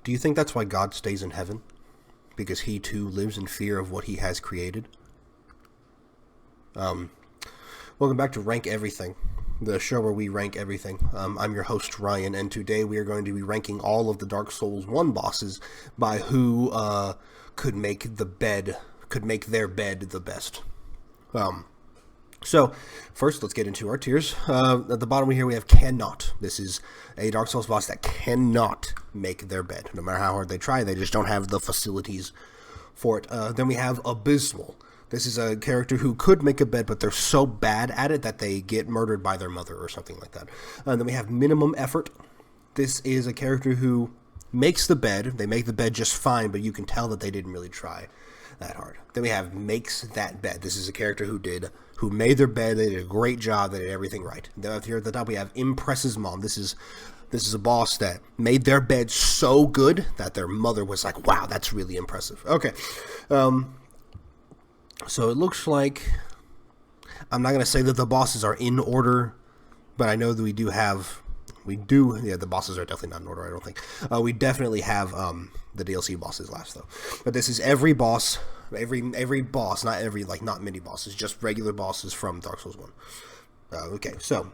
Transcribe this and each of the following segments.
Do you think that's why God stays in heaven? Because he too lives in fear of what he has created? Welcome back to Rank Everything, the show where we rank everything. I'm your host, Ryan, and today we are going to be ranking all of the Dark Souls 1 bosses by who could make their bed the best. So, first, let's get into our tiers. At the bottom here, we have Cannot. This is a Dark Souls boss that cannot make their bed. No matter how hard they try, they just don't have the facilities for it. Then we have Abysmal. This is a character who could make a bed, but they're so bad at it that they get murdered by their mother or something like that. Then we have Minimum Effort. This is a character who makes the bed. They make the bed just fine, but you can tell that they didn't really try that hard. Then we have Makes That Bed. This is a character who made their bed. They did a great job. They did everything right. Then here at the top we have Impresses Mom. This is a boss that made their bed so good that their mother was like, wow, that's really impressive. Okay. So it looks like, I'm not going to say that the bosses are in order, but I know that the bosses are definitely not in order, I don't think. We definitely have the DLC bosses last, though. But this is every boss, not mini bosses, just regular bosses from Dark Souls 1. Okay, so,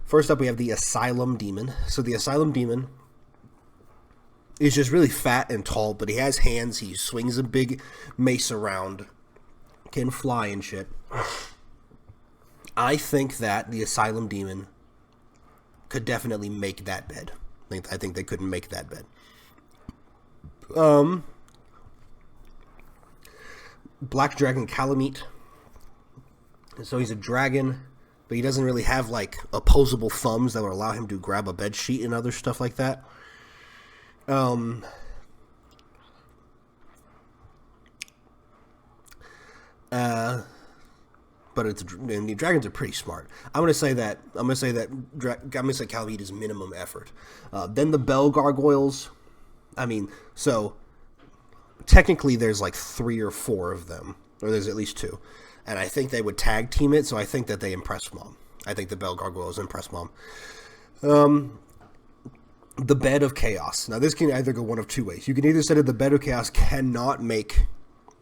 first up we have the Asylum Demon. So the Asylum Demon is just really fat and tall, but he has hands, he swings a big mace around, can fly and shit. I think that the Asylum Demon could definitely make that bed. I think they couldn't make that bed. Black Dragon Kalameet. So he's a dragon, but he doesn't really have like opposable thumbs that would allow him to grab a bed sheet and other stuff like that. But the dragons are pretty smart. I'm gonna say Kalameet is minimum effort. Then the Bell Gargoyles. I mean, so technically there's like 3 or 4 of them, or there's at least 2, and I think they would tag team it. So I think that they impress Mom. I think the Bell Gargoyles impress Mom. The Bed of Chaos. Now this can either go one of 2 ways. You can either say that the Bed of Chaos cannot make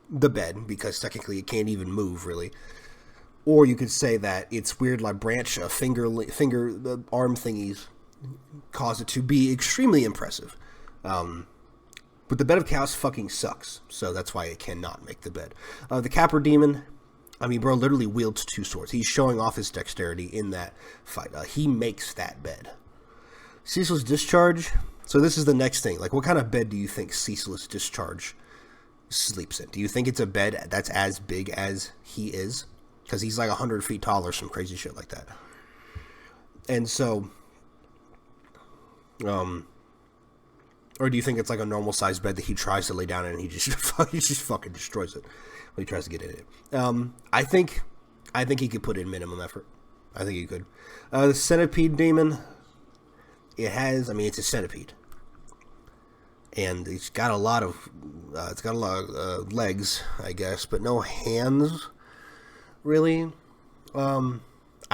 the bed because technically it can't even move really. Or you could say that its weird like branch finger arm thingies cause it to be extremely impressive. But the Bed of Chaos fucking sucks, so that's why it cannot make the bed. The Capper Demon, I mean, bro literally wields 2 swords. He's showing off his dexterity in that fight. He makes that bed. Ceaseless Discharge. So this is the next thing. Like, what kind of bed do you think Ceaseless Discharge sleeps in? Do you think it's a bed that's as big as he is? Because he's like 100 feet tall or some crazy shit like that. And so, or do you think it's like a normal sized bed that he tries to lay down in and he just fucking destroys it when he tries to get in it? I think he could put in minimum effort. I think he could. The Centipede Demon, it's a centipede. And it's got a lot of legs, I guess, but no hands. Really, I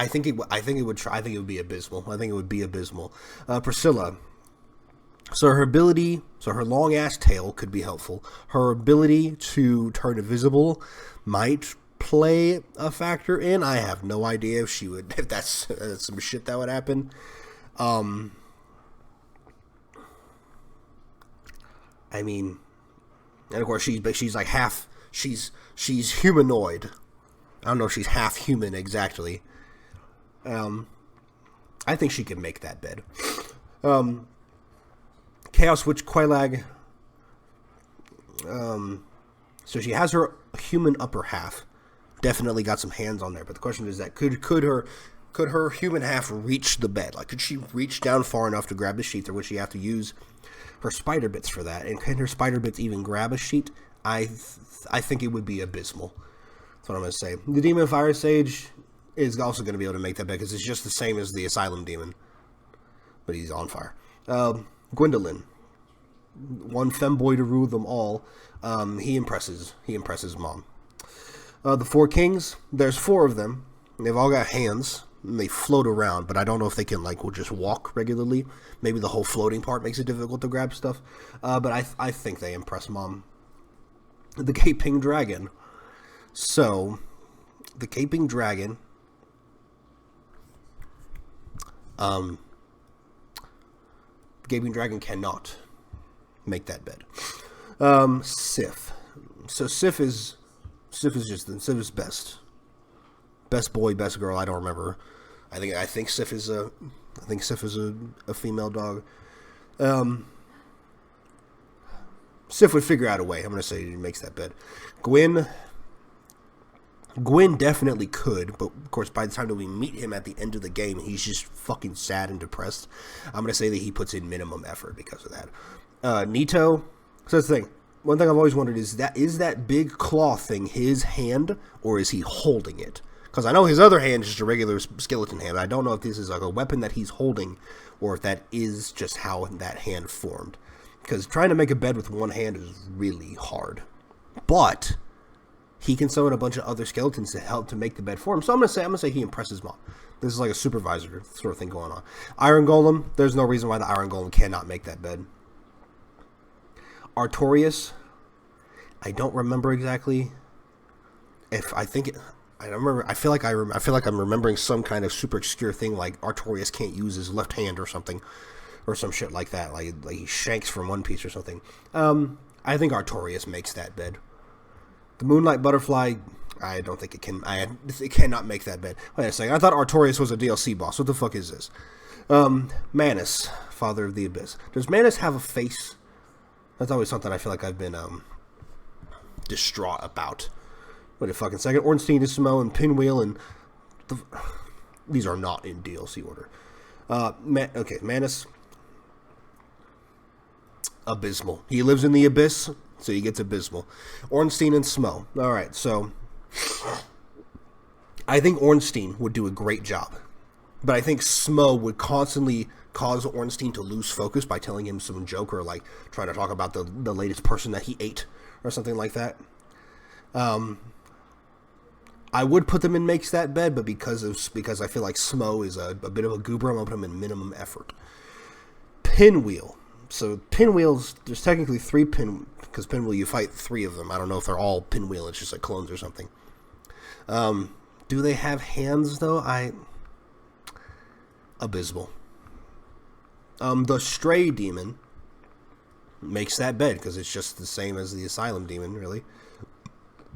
think it would be abysmal. Priscilla. So her long ass tail could be helpful. Her ability to turn invisible might play a factor in. I have no idea if that's some shit that would happen. I mean, and of course she's like half. She's humanoid. I don't know if she's half human exactly. I think she could make that bed. Chaos Witch Quelaag. So she has her human upper half. Definitely got some hands on there. But the question is that could her human half reach the bed? Like, could she reach down far enough to grab the sheet, or would she have to use her spider bits for that? And can her spider bits even grab a sheet? I think it would be abysmal. That's what I'm going to say. The Demon Fire Sage is also going to be able to make that bed because it's just the same as the Asylum Demon. But he's on fire. Gwendolyn. One femboy to rule them all. He impresses Mom. The Four Kings. There's 4 of them. They've all got hands. and they float around, but I don't know if they can will just walk regularly. Maybe the whole floating part makes it difficult to grab stuff. But I think they impress Mom. The Gaping Dragon. So, the Gaping Dragon. Gaping Dragon cannot make that bed. Sif. So Sif is best boy, best girl. I don't remember. I think Sif is a female dog. Sif would figure out a way. I'm gonna say he makes that bed. Gwen definitely could, but of course by the time that we meet him at the end of the game, he's just fucking sad and depressed. I'm gonna say that he puts in minimum effort because of that. Nito. So that's the thing. One thing I've always wondered is that big claw thing his hand, or is he holding it? Because I know his other hand is just a regular skeleton hand. I don't know if this is a weapon that he's holding, or if that is just how that hand formed. Because trying to make a bed with one hand is really hard. But he can summon a bunch of other skeletons to help to make the bed for him. So I'm gonna say he impresses Mom. This is like a supervisor sort of thing going on. Iron Golem. There's no reason why the Iron Golem cannot make that bed. Artorias. I don't remember exactly. I feel like I'm remembering some kind of super obscure thing like Artorias can't use his left hand or something, or some shit like that. Like he shanks from One Piece or something. I think Artorias makes that bed. The Moonlight Butterfly, I don't think it can. It cannot make that bed. Wait a second. I thought Artorias was a DLC boss. What the fuck is this? Manus, Father of the Abyss. Does Manus have a face? That's always something I feel like I've been distraught about. Wait a fucking second. Ornstein, Ismo, and Pinwheel, and these are not in DLC order. Okay, Manus. Abysmal. He lives in the Abyss, so he gets Abysmal. Ornstein and Smo. Alright, so I think Ornstein would do a great job. But I think Smo would constantly cause Ornstein to lose focus by telling him some joke or like trying to talk about the latest person that he ate or something like that. I would put them in Makes That Bed, but because I feel like Smo is a bit of a goober, I'm going to put him in minimum effort. Pinwheel. So Pinwheels, there's technically three because Pinwheel you fight three of them. I don't know if they're all Pinwheel, it's just like clones or something. Do they have hands though? Abysmal. The Stray Demon makes that bed because it's just the same as the Asylum Demon, really.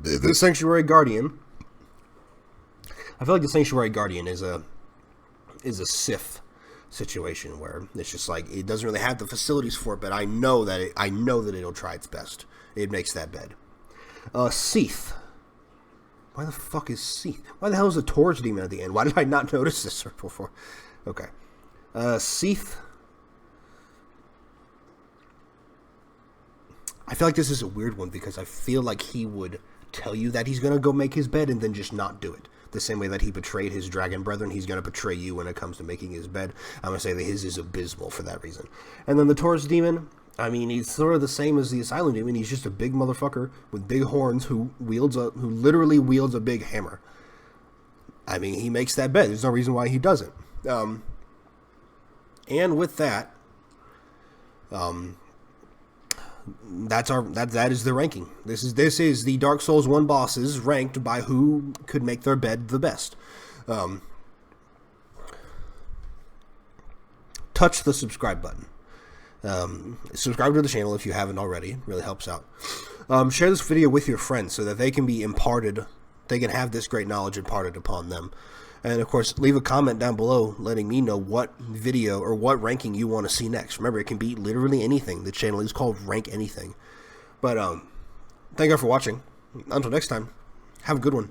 The Sanctuary Guardian. I feel like the Sanctuary Guardian is a Sith situation where it's just like it doesn't really have the facilities for it, but I know that it'll try its best. It makes that bed. Seath. Why the fuck is Seath? Why the hell is the Torch Demon at the end? Why did I not notice this before? Okay. Seath. I feel like this is a weird one because I feel like he would tell you that he's going to go make his bed and then just not do it. The same way that he betrayed his dragon brethren, he's going to betray you when it comes to making his bed. I'm going to say that his is abysmal for that reason. And then the Taurus Demon, I mean, he's sort of the same as the Asylum Demon. He's just a big motherfucker with big horns who literally wields a big hammer. I mean, he makes that bed. There's no reason why he doesn't. And with that, that is the ranking. This is the Dark Souls 1 bosses ranked by who could make their bed the best. Touch the subscribe button. Subscribe to the channel if you haven't already. It really helps out. Share this video with your friends so that they can be imparted. They can have this great knowledge imparted upon them. And, of course, leave a comment down below letting me know what video or what ranking you want to see next. Remember, it can be literally anything. The channel is called Rank Anything. But, thank you for watching. Until next time, have a good one.